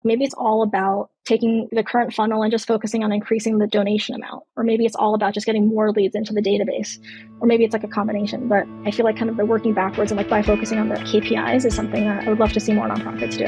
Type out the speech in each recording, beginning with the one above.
Maybe it's all about taking the current funnel and just focusing on increasing the donation amount. Or maybe it's all about just getting more leads into the database. Or maybe it's like a combination. But I feel like kind of the working backwards and like by focusing on the KPIs is something that I would love to see more nonprofits do.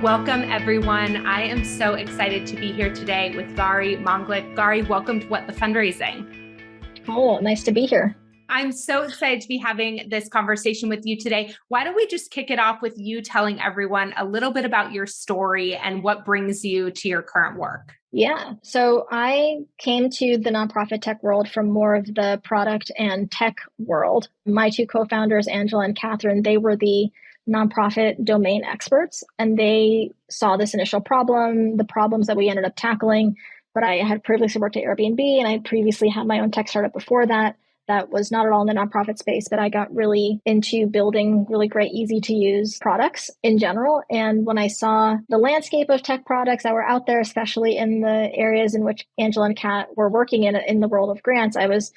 Welcome, everyone. I am so excited to be here today with Gauri Manglik. Gauri, welcome to What the Fundraising. Oh, nice to be here. I'm so excited to be having this conversation with you today. Why don't we just kick it off with you telling everyone a little bit about your story and what brings you to your current work? Yeah. So I came to the nonprofit tech world from more of the product and tech world. My two co-founders, Angela and Catherine, they were the nonprofit domain experts, and they saw this initial problem, the problems that we ended up tackling. But I had previously worked at Airbnb, and I previously had my own tech startup before that. That was not at all in the nonprofit space, but I got really into building really great, easy to use products in general. And when I saw the landscape of tech products that were out there, especially in the areas in which Angela and Kat were working in the world of grants, I was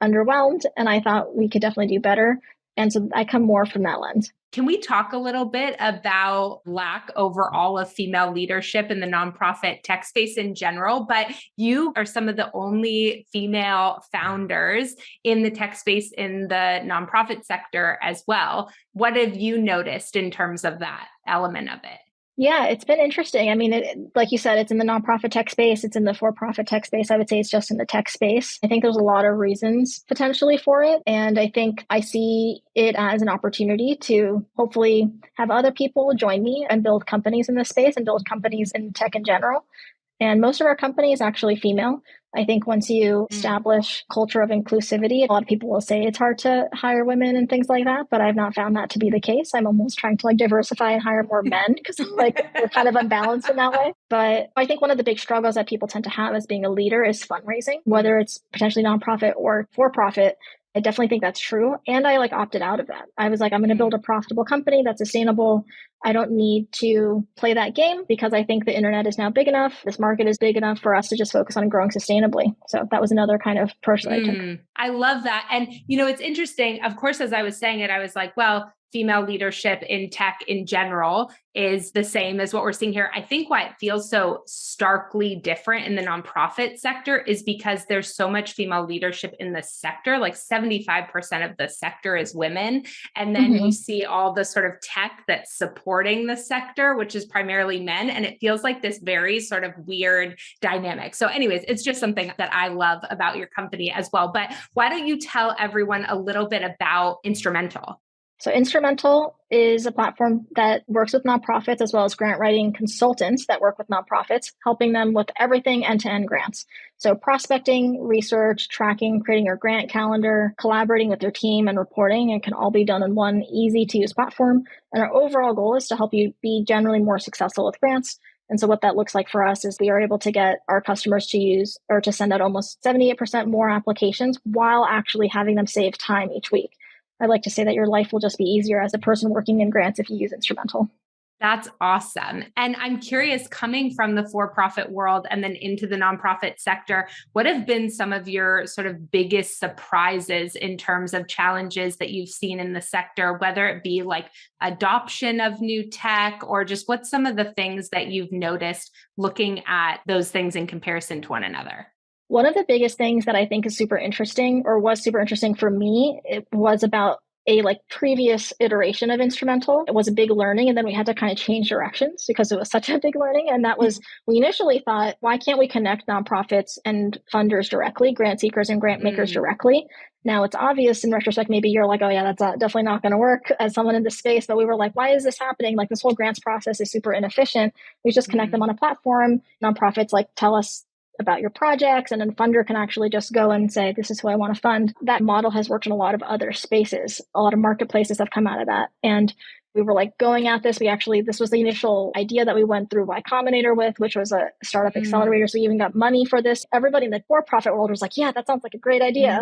underwhelmed, and I thought we could definitely do better. And so I come more from that lens. Can we talk a little bit about lack overall of female leadership in the nonprofit tech space in general? But you are some of the only female founders in the tech space in the nonprofit sector as well. What have you noticed in terms of that element of it? Yeah, it's been interesting. I mean, like you said, it's in the nonprofit tech space. It's in the for-profit tech space. I would say it's just in the tech space. I think there's a lot of reasons potentially for it. And I think I see it as an opportunity to hopefully have other people join me and build companies in this space and build companies in tech in general. And most of our company is actually female. I think once you establish culture of inclusivity, a lot of people will say it's hard to hire women and things like that, but I've not found that to be the case. I'm almost trying to diversify and hire more men because we're kind of unbalanced in that way. But I think one of the big struggles that people tend to have as being a leader is fundraising, whether it's potentially nonprofit or for profit. I definitely think that's true. And I opted out of that. I was like, I'm going to build a profitable company that's sustainable. I don't need to play that game because I think the internet is now big enough. This market is big enough for us to just focus on growing sustainably. So that was another kind of approach that I took. I love that. And, it's interesting. Of course, as I was saying it, I was like, well, female leadership in tech in general is the same as what we're seeing here. I think why it feels so starkly different in the nonprofit sector is because there's so much female leadership in the sector, like 75% of the sector is women. And then you see all the sort of tech that's supporting the sector, which is primarily men. And it feels like this very sort of weird dynamic. So anyways, it's just something that I love about your company as well. But why don't you tell everyone a little bit about Instrumentl? So Instrumentl is a platform that works with nonprofits as well as grant writing consultants that work with nonprofits, helping them with everything end-to-end grants. So prospecting, research, tracking, creating your grant calendar, collaborating with your team and reporting, it can all be done in one easy to use platform. And our overall goal is to help you be generally more successful with grants. And so what that looks like for us is we are able to get our customers to use or to send out almost 78% more applications while actually having them save time each week. I like to say that your life will just be easier as a person working in grants if you use Instrumentl. That's awesome. And I'm curious, coming from the for-profit world and then into the nonprofit sector, what have been some of your sort of biggest surprises in terms of challenges that you've seen in the sector, whether it be adoption of new tech or just what's some of the things that you've noticed looking at those things in comparison to one another? One of the biggest things that I think is super interesting or was super interesting for me, it was about a previous iteration of Instrumentl. It was a big learning, and then we had to kind of change directions because it was such a big learning. And that was, we initially thought, why can't we connect nonprofits and funders directly, grant seekers and grant makers directly? Now it's obvious in retrospect, maybe you're like, oh yeah, that's definitely not going to work as someone in this space. But we were like, why is this happening? This whole grants process is super inefficient. We just connect them on a platform. Nonprofits tell us about your projects, and then funder can actually just go and say, this is who I want to fund. That model has worked in a lot of other spaces. A lot of marketplaces have come out of that. And we were going at this. This was the initial idea that we went through Y Combinator with, which was a startup accelerator. So we even got money for this. Everybody in the for-profit world was like, yeah, that sounds like a great idea.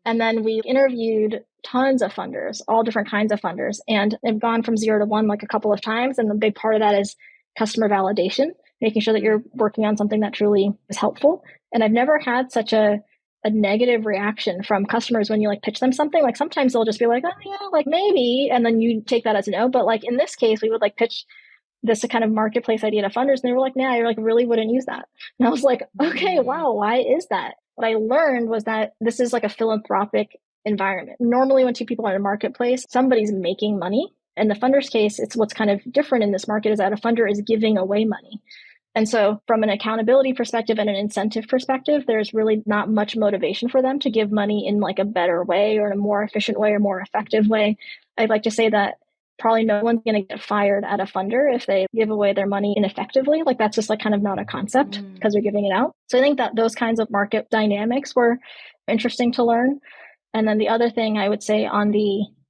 And then we interviewed tons of funders, all different kinds of funders, and they've gone from 0 to 1 a couple of times. And the big part of that is customer validation, making sure that you're working on something that truly is helpful. And I've never had such a a negative reaction from customers when you like pitch them something. Like sometimes they'll just be like, oh yeah, like maybe, and then you take that as a no. But like in this case, we would like pitch this kind of marketplace idea to funders, and they were like, nah, you're like really wouldn't use that. And I was like, okay, wow, why is that? What I learned was that this is like a philanthropic environment. Normally when two people are in a marketplace, somebody's making money. In the funder's case, it's what's kind of different in this market is that a funder is giving away money. And so from an accountability perspective and an incentive perspective, there's really not much motivation for them to give money in like a better way or in a more efficient way or more effective way. I'd like to say that probably no one's going to get fired at a funder if they give away their money ineffectively. Like that's just like kind of not a concept because they're giving it out. So I think that those kinds of market dynamics were interesting to learn. And then the other thing I would say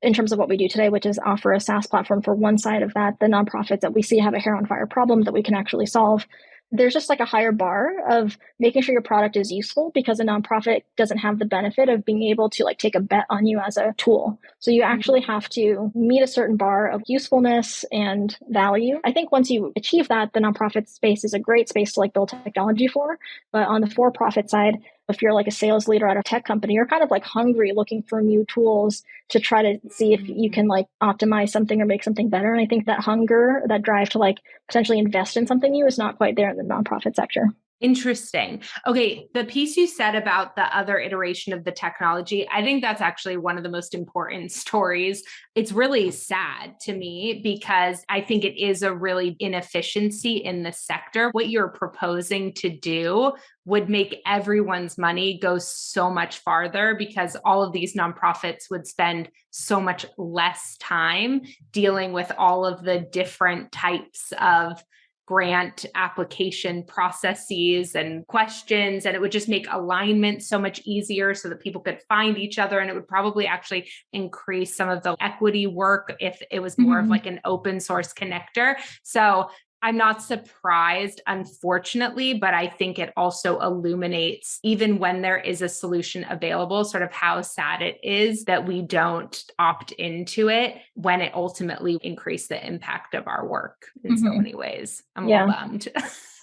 in terms of what we do today, which is offer a SaaS platform for one side of that, the nonprofits that we see have a hair on fire problem that we can actually solve. There's just like a higher bar of making sure your product is useful because a nonprofit doesn't have the benefit of being able to like take a bet on you as a tool. So you actually have to meet a certain bar of usefulness and value. I think once you achieve that, the nonprofit space is a great space to like build technology for. But on the for-profit side, if you're like a sales leader at a tech company, you're kind of like hungry looking for new tools to try to see if you can like optimize something or make something better. And I think that hunger, that drive to like potentially invest in something new is not quite there in the nonprofit sector. Interesting. Okay. The piece you said about the other iteration of the technology, I think that's actually one of the most important stories. It's really sad to me because I think it is a really inefficiency in the sector. What you're proposing to do would make everyone's money go so much farther because all of these nonprofits would spend so much less time dealing with all of the different types of grant application processes and questions. And it would just make alignment so much easier so that people could find each other. And it would probably actually increase some of the equity work if it was more of like an open source connector. So I'm not surprised, unfortunately, but I think it also illuminates, even when there is a solution available, sort of how sad it is that we don't opt into it when it ultimately increased the impact of our work in so many ways. I'm a little bummed.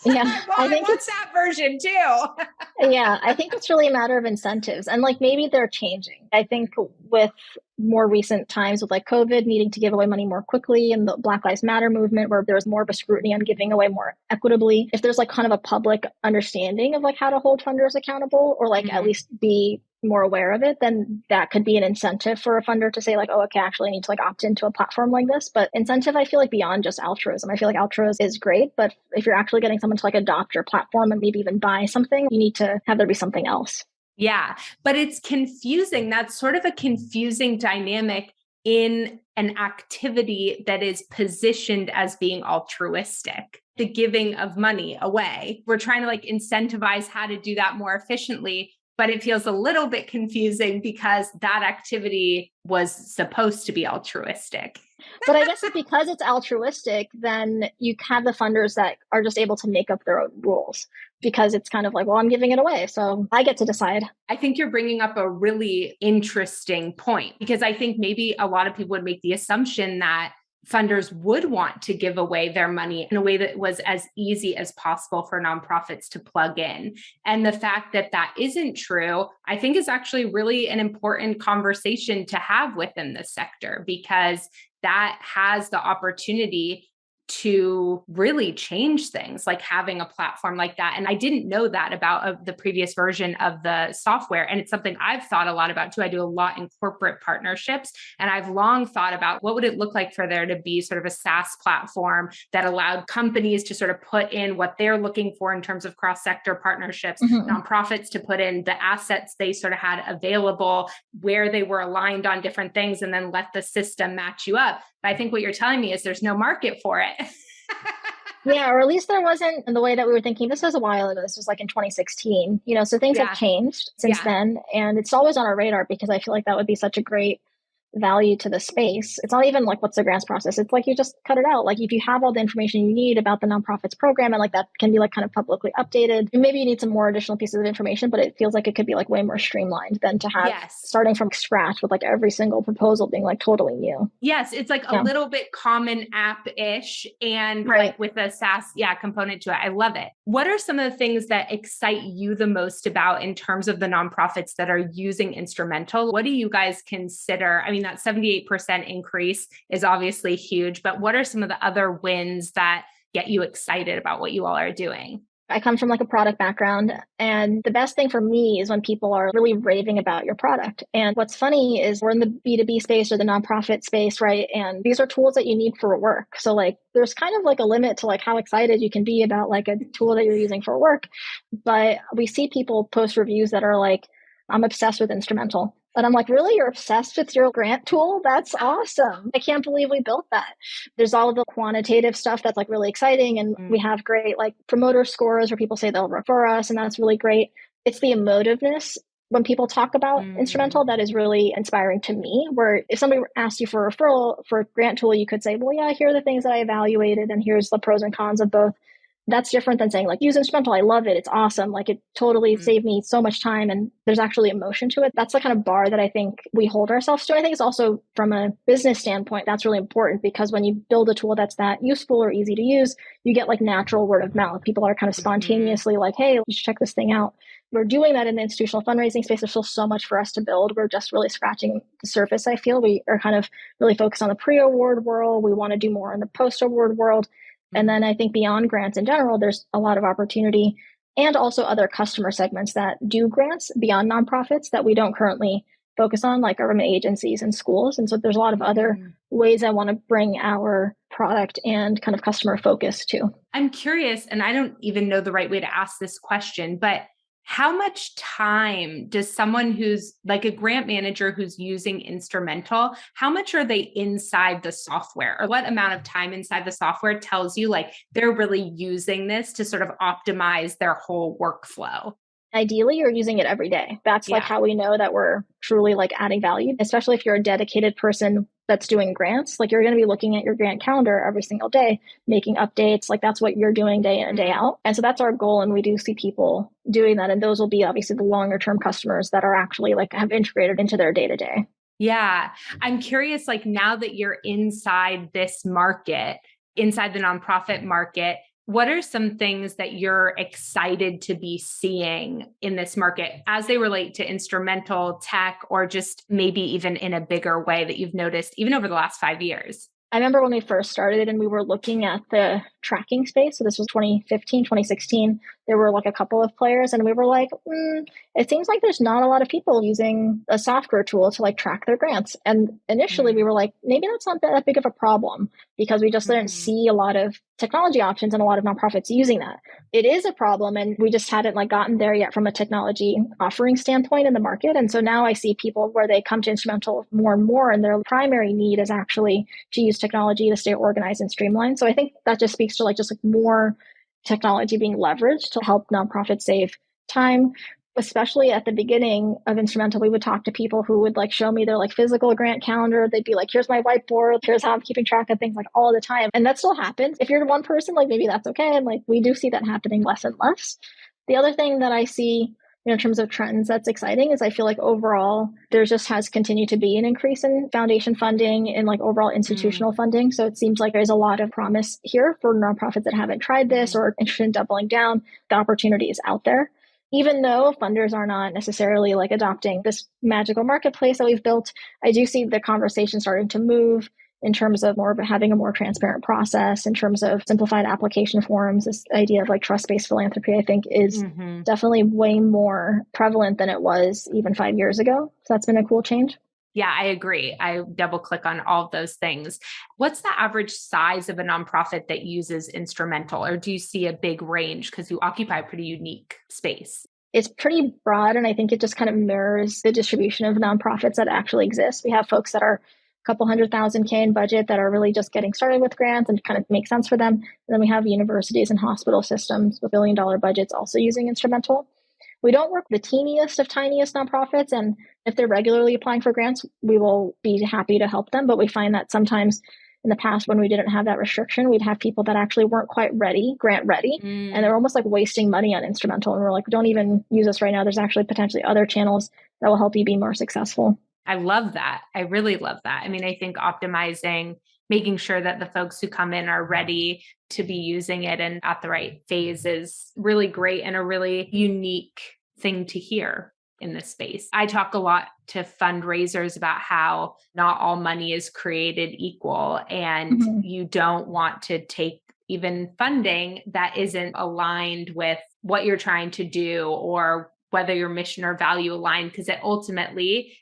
Yeah, I think it's that version too. Yeah, I think it's really a matter of incentives and like maybe they're changing. I think with more recent times with like COVID needing to give away money more quickly and the Black Lives Matter movement where there's more of a scrutiny on giving away more equitably, if there's like kind of a public understanding of like how to hold funders accountable or like at least be more aware of it, then that could be an incentive for a funder to say like, oh, okay, actually I need to like opt into a platform like this. But incentive, I feel like beyond just altruism, I feel like altruism is great. But if you're actually getting someone to like adopt your platform and maybe even buy something, you need to have there be something else. Yeah, but it's confusing. That's sort of a confusing dynamic in an activity that is positioned as being altruistic, the giving of money away. We're trying to like incentivize how to do that more efficiently, but it feels a little bit confusing because that activity was supposed to be altruistic. But I guess because it's altruistic, then you have the funders that are just able to make up their own rules because it's kind of like, well, I'm giving it away, so I get to decide. I think you're bringing up a really interesting point because I think maybe a lot of people would make the assumption that funders would want to give away their money in a way that was as easy as possible for nonprofits to plug in. And the fact that that isn't true, I think is actually really an important conversation to have within the sector because that has the opportunity to really change things, like having a platform like that. And I didn't know that about the previous version of the software. And it's something I've thought a lot about too. I do a lot in corporate partnerships. And I've long thought about what would it look like for there to be sort of a SaaS platform that allowed companies to sort of put in what they're looking for in terms of cross-sector partnerships, nonprofits to put in the assets they sort of had available, where they were aligned on different things, and then let the system match you up. But I think what you're telling me is there's no market for it. Yeah, or at least there wasn't in the way that we were thinking. This was a while ago. This was like in 2016, so things have changed since then. And it's always on our radar because I feel like that would be such a great value to the space, it's not even like what's the grants process. It's like you just cut it out. Like if you have all the information you need about the nonprofits program and like that can be like kind of publicly updated, maybe you need some more additional pieces of information, but it feels like it could be like way more streamlined than to have Yes. starting from scratch with like every single proposal being like totally new. Yes, it's like a little bit common app-ish and like with a SaaS component to it. I love it. What are some of the things that excite you the most about in terms of the nonprofits that are using Instrumentl? What do you guys consider? I mean, that 78% increase is obviously huge, but what are some of the other wins that get you excited about what you all are doing? I come from like a product background, and the best thing for me is when people are really raving about your product. And what's funny is we're in the B2B space or the nonprofit space, right? And these are tools that you need for work. So like there's kind of like a limit to like how excited you can be about like a tool that you're using for work. But we see people post reviews that are like, I'm obsessed with Instrumentl. And I'm like, really? You're obsessed with your grant tool? That's awesome. I can't believe we built that. There's all of the quantitative stuff that's like really exciting. And we have great like promoter scores where people say they'll refer us. And that's really great. It's the emotiveness when people talk about Instrumentl that is really inspiring to me, where if somebody asks you for a referral for a grant tool, you could say, well, yeah, here are the things that I evaluated and here's the pros and cons of both. That's different than saying like, use Instrumentl. I love it. It's awesome. Like it totally saved me so much time and there's actually emotion to it. That's the kind of bar that I think we hold ourselves to. I think it's also from a business standpoint, that's really important because when you build a tool that's that useful or easy to use, you get like natural word of mouth. People are kind of spontaneously like, hey, you should check this thing out. We're doing that in the institutional fundraising space. There's still so much for us to build. We're just really scratching the surface. I feel we are kind of really focused on the pre-award world. We want to do more in the post-award world. And then I think beyond grants in general, there's a lot of opportunity and also other customer segments that do grants beyond nonprofits that we don't currently focus on, like government agencies and schools. And so there's a lot of other ways I want to bring our product and kind of customer focus to. I'm curious, and I don't even know the right way to ask this question, but how much time does someone who's like a grant manager who's using Instrumentl, how much are they inside the software? Or what amount of time inside the software tells you like they're really using this to sort of optimize their whole workflow? Ideally, you're using it every day. That's like how we know that we're truly like adding value, especially if you're a dedicated person that's doing grants. Like you're going to be looking at your grant calendar every single day, making updates. Like that's what you're doing day in and day out. And so that's our goal. And we do see people doing that. And those will be obviously the longer term customers that are actually like have integrated into their day to day. Yeah. I'm curious, like now that you're inside this market, inside the nonprofit market, what are some things that you're excited to be seeing in this market as they relate to Instrumentl tech, or just maybe even in a bigger way that you've noticed even over the last 5 years? I remember when we first started and we were looking at the tracking space. So this was 2015, 2016. There were like a couple of players and we were like, it seems like there's not a lot of people using a software tool to like track their grants. And initially we were like, maybe that's not that big of a problem because we just didn't see a lot of technology options and a lot of nonprofits using that. It is a problem and we just hadn't like gotten there yet from a technology offering standpoint in the market. And so now I see people where they come to Instrumentl more and more and their primary need is actually to use technology to stay organized and streamlined. So I think that just speaks to like just like more technology being leveraged to help nonprofits save time. Especially at the beginning of Instrumentl, we would talk to people who would like show me their like physical grant calendar. They'd be like, here's my whiteboard. Here's how I'm keeping track of things like all the time. And that still happens. If you're one person, like maybe that's okay. And like we do see that happening less and less. The other thing that I see in terms of trends that's exciting is I feel like overall there just has continued to be an increase in foundation funding and like overall institutional funding. So it seems like there's a lot of promise here for nonprofits that haven't tried this or interested in doubling down. The opportunity is out there. Even though funders are not necessarily like adopting this magical marketplace that we've built, I do see the conversation starting to move in terms of more of having a more transparent process, in terms of simplified application forms. This idea of like trust-based philanthropy, I think, is definitely way more prevalent than it was even 5 years ago. So that's been a cool change. Yeah, I agree. I double click on all of those things. What's the average size of a nonprofit that uses Instrumentl, or do you see a big range because you occupy a pretty unique space? It's pretty broad, and I think it just kind of mirrors the distribution of nonprofits that actually exist. We have folks that are a couple $100,000 in budget that are really just getting started with grants and kind of make sense for them. And then we have universities and hospital systems with $1 billion budgets also using Instrumentl. We don't work the teeniest of tiniest nonprofits. And if they're regularly applying for grants, we will be happy to help them. But we find that sometimes in the past, when we didn't have that restriction, we'd have people that actually weren't quite ready, grant ready, and they're almost like wasting money on Instrumentl. And we're like, don't even use us right now. There's actually potentially other channels that will help you be more successful. I love that. I really love that. I mean, I think optimizing, making sure that the folks who come in are ready to be using it and at the right phase is really great and a really unique thing to hear in this space. I talk a lot to fundraisers about how not all money is created equal, and you don't want to take even funding that isn't aligned with what you're trying to do or whether your mission or value aligned, because it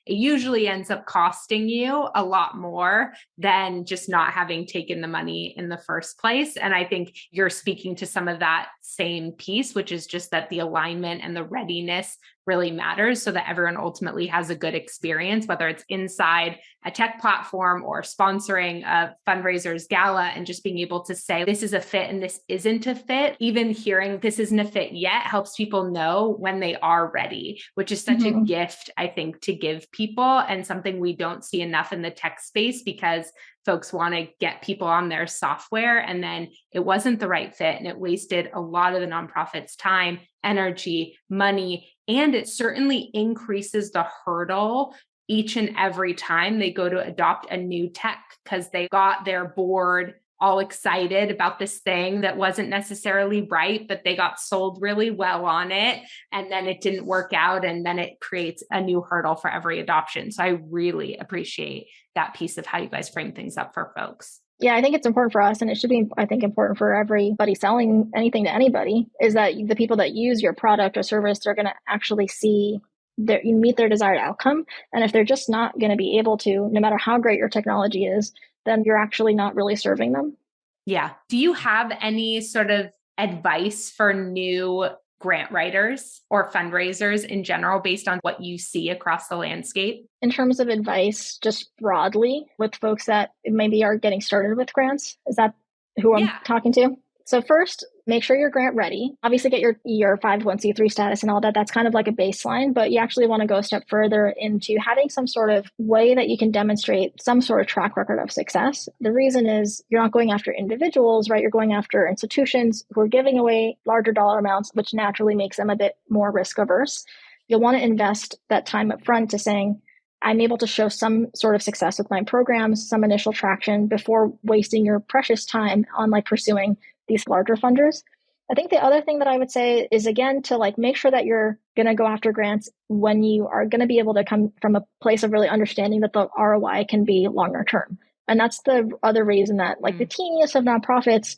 usually ends up costing you a lot more than just not having taken the money in the first place. And I think you're speaking to some of that same piece, which is just that the alignment and the readiness really matters so that everyone ultimately has a good experience, whether it's inside a tech platform or sponsoring a fundraisers gala and just being able to say, this is a fit and this isn't a fit. Even hearing this isn't a fit yet helps people know when they are ready, which is such a gift, I think, to give people, and something we don't see enough in the tech space because folks want to get people on their software and then it wasn't the right fit and it wasted a lot of the nonprofits' time, energy, money, and it certainly increases the hurdle each and every time they go to adopt a new tech because they got their board all excited about this thing that wasn't necessarily right, but they got sold really well on it. And then it didn't work out. And then it creates a new hurdle for every adoption. So I really appreciate that piece of how you guys frame things up for folks. Yeah, I think it's important for us, and it should be, I think, important for everybody selling anything to anybody, is that the people that use your product or service, they're going to actually see that you meet their desired outcome. And if they're just not going to be able to, no matter how great your technology is, then you're actually not really serving them. Yeah. Do you have any sort of advice for new grant writers or fundraisers in general based on what you see across the landscape? In terms of advice, just broadly with folks that maybe are getting started with grants, is that who I'm talking to? So first, make sure you're grant ready. Obviously get your 501c3 status and all that. That's kind of like a baseline, but you actually want to go a step further into having some sort of way that you can demonstrate some sort of track record of success. The reason is you're not going after individuals, right? You're going after institutions who are giving away larger dollar amounts, which naturally makes them a bit more risk averse. You'll want to invest that time up front to saying, I'm able to show some sort of success with my programs, some initial traction before wasting your precious time on like pursuing these larger funders. I think the other thing that I would say is, again, to like make sure that you're going to go after grants when you are going to be able to come from a place of really understanding that the ROI can be longer term. And that's the other reason that like the teeniest of nonprofits,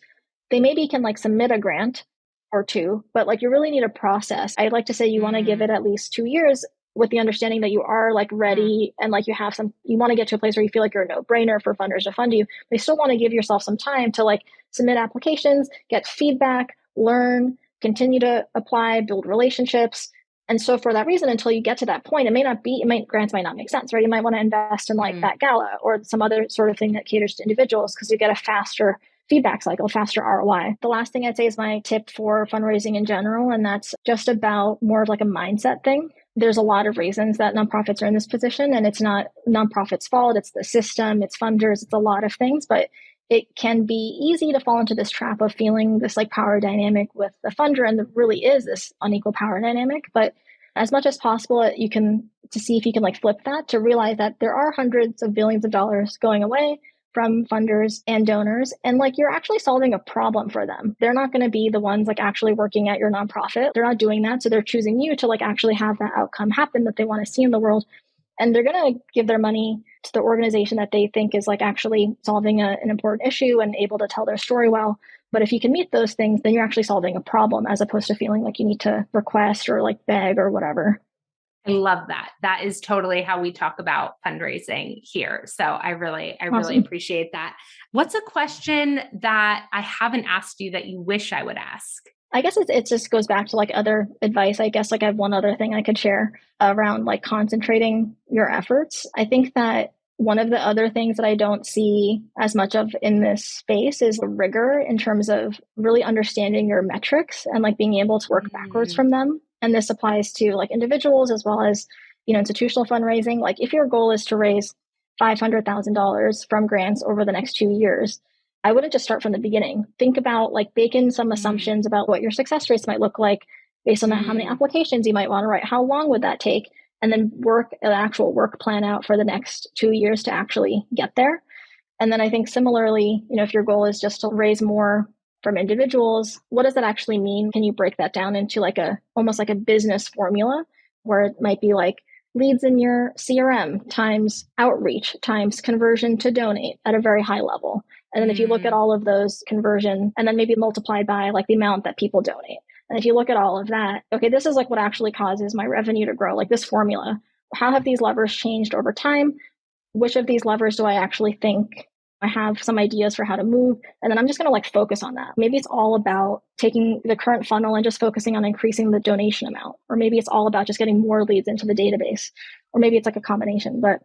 they maybe can like submit a grant or two, but like you really need a process. I'd like to say you want to give it at least 2 years with the understanding that you are like ready and like you want to get to a place where you feel like you're a no-brainer for funders to fund you. But you still want to give yourself some time to like submit applications, get feedback, learn, continue to apply, build relationships. And so for that reason, until you get to that point, grants might not make sense, right? You might want to invest in like that gala or some other sort of thing that caters to individuals because you get a faster feedback cycle, faster ROI. The last thing I'd say is my tip for fundraising in general, and that's just about more of like a mindset thing. There's a lot of reasons that nonprofits are in this position, and it's not nonprofits' fault. It's the system, it's funders, it's a lot of things, but it can be easy to fall into this trap of feeling this like power dynamic with the funder, and there really is this unequal power dynamic. But as much as possible, you can to see if you can like flip that to realize that there are hundreds of billions of dollars going away from funders and donors. And like, you're actually solving a problem for them. They're not going to be the ones like actually working at your nonprofit. They're not doing that. So they're choosing you to like actually have that outcome happen that they want to see in the world. And they're going to give their money to the organization that they think is like actually solving an important issue and able to tell their story well. But if you can meet those things, then you're actually solving a problem as opposed to feeling like you need to request or like beg or whatever. I love that. That is totally how we talk about fundraising here. So I really appreciate that. What's a question that I haven't asked you that you wish I would ask? I guess it just goes back to like other advice. I guess like I have one other thing I could share around like concentrating your efforts. I think that one of the other things that I don't see as much of in this space is the rigor in terms of really understanding your metrics and like being able to work backwards from them. And this applies to like individuals as well as, institutional fundraising. Like if your goal is to raise $500,000 from grants over the next 2 years, I wouldn't just start from the beginning. Think about like bake in some assumptions about what your success rates might look like based on how many applications you might want to write. How long would that take? And then work an actual work plan out for the next 2 years to actually get there. And then I think similarly, if your goal is just to raise more from individuals, what does that actually mean? Can you break that down into like almost like a business formula where it might be like leads in your CRM times outreach times conversion to donate at a very high level. And then if you look at all of those conversion and then maybe multiplied by like the amount that people donate. And if you look at all of that, okay, this is like what actually causes my revenue to grow, like this formula. How have these levers changed over time? Which of these levers do I actually think I have some ideas for how to move? And then I'm just going to like focus on that. Maybe it's all about taking the current funnel and just focusing on increasing the donation amount. Or maybe it's all about just getting more leads into the database. Or maybe it's like a combination. But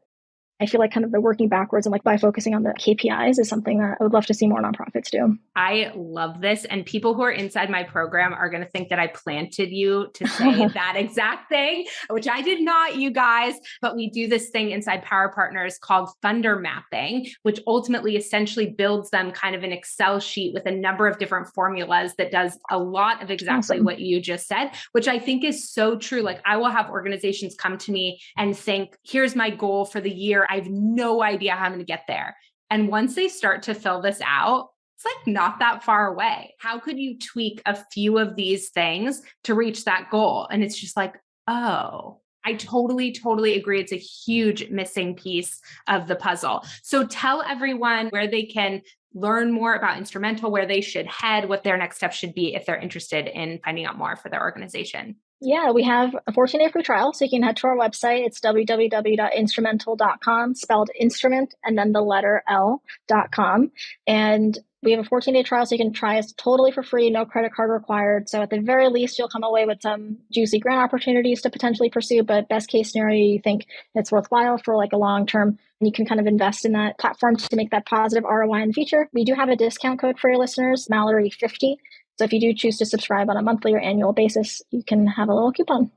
I feel like kind of the working backwards and like by focusing on the KPIs is something that I would love to see more nonprofits do. I love this. And people who are inside my program are going to think that I planted you to say that exact thing, which I did not, you guys. But we do this thing inside Power Partners called funder mapping, which ultimately essentially builds them kind of an Excel sheet with a number of different formulas that does a lot of exactly what you just said, which I think is so true. Like I will have organizations come to me and think, here's my goal for the year. I have no idea how I'm going to get there. And once they start to fill this out, it's like not that far away. How could you tweak a few of these things to reach that goal? And it's just like, oh, I totally, totally agree. It's a huge missing piece of the puzzle. So tell everyone where they can learn more about Instrumentl, where they should head, what their next step should be if they're interested in finding out more for their organization. Yeah, we have a 14-day free trial. So you can head to our website. It's www.instrumentl.com, spelled instrument and then the letter L.com. And we have a 14-day trial, so you can try us totally for free, no credit card required. So at the very least, you'll come away with some juicy grant opportunities to potentially pursue. But best case scenario, you think it's worthwhile for like a long term, and you can kind of invest in that platform to make that positive ROI in the future. We do have a discount code for your listeners, Mallory50. So if you do choose to subscribe on a monthly or annual basis, you can have a little coupon.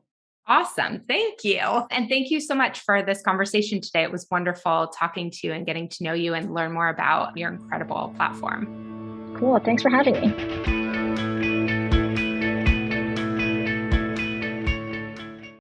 Awesome. Thank you. And thank you so much for this conversation today. It was wonderful talking to you and getting to know you and learn more about your incredible platform. Cool. Thanks for having me.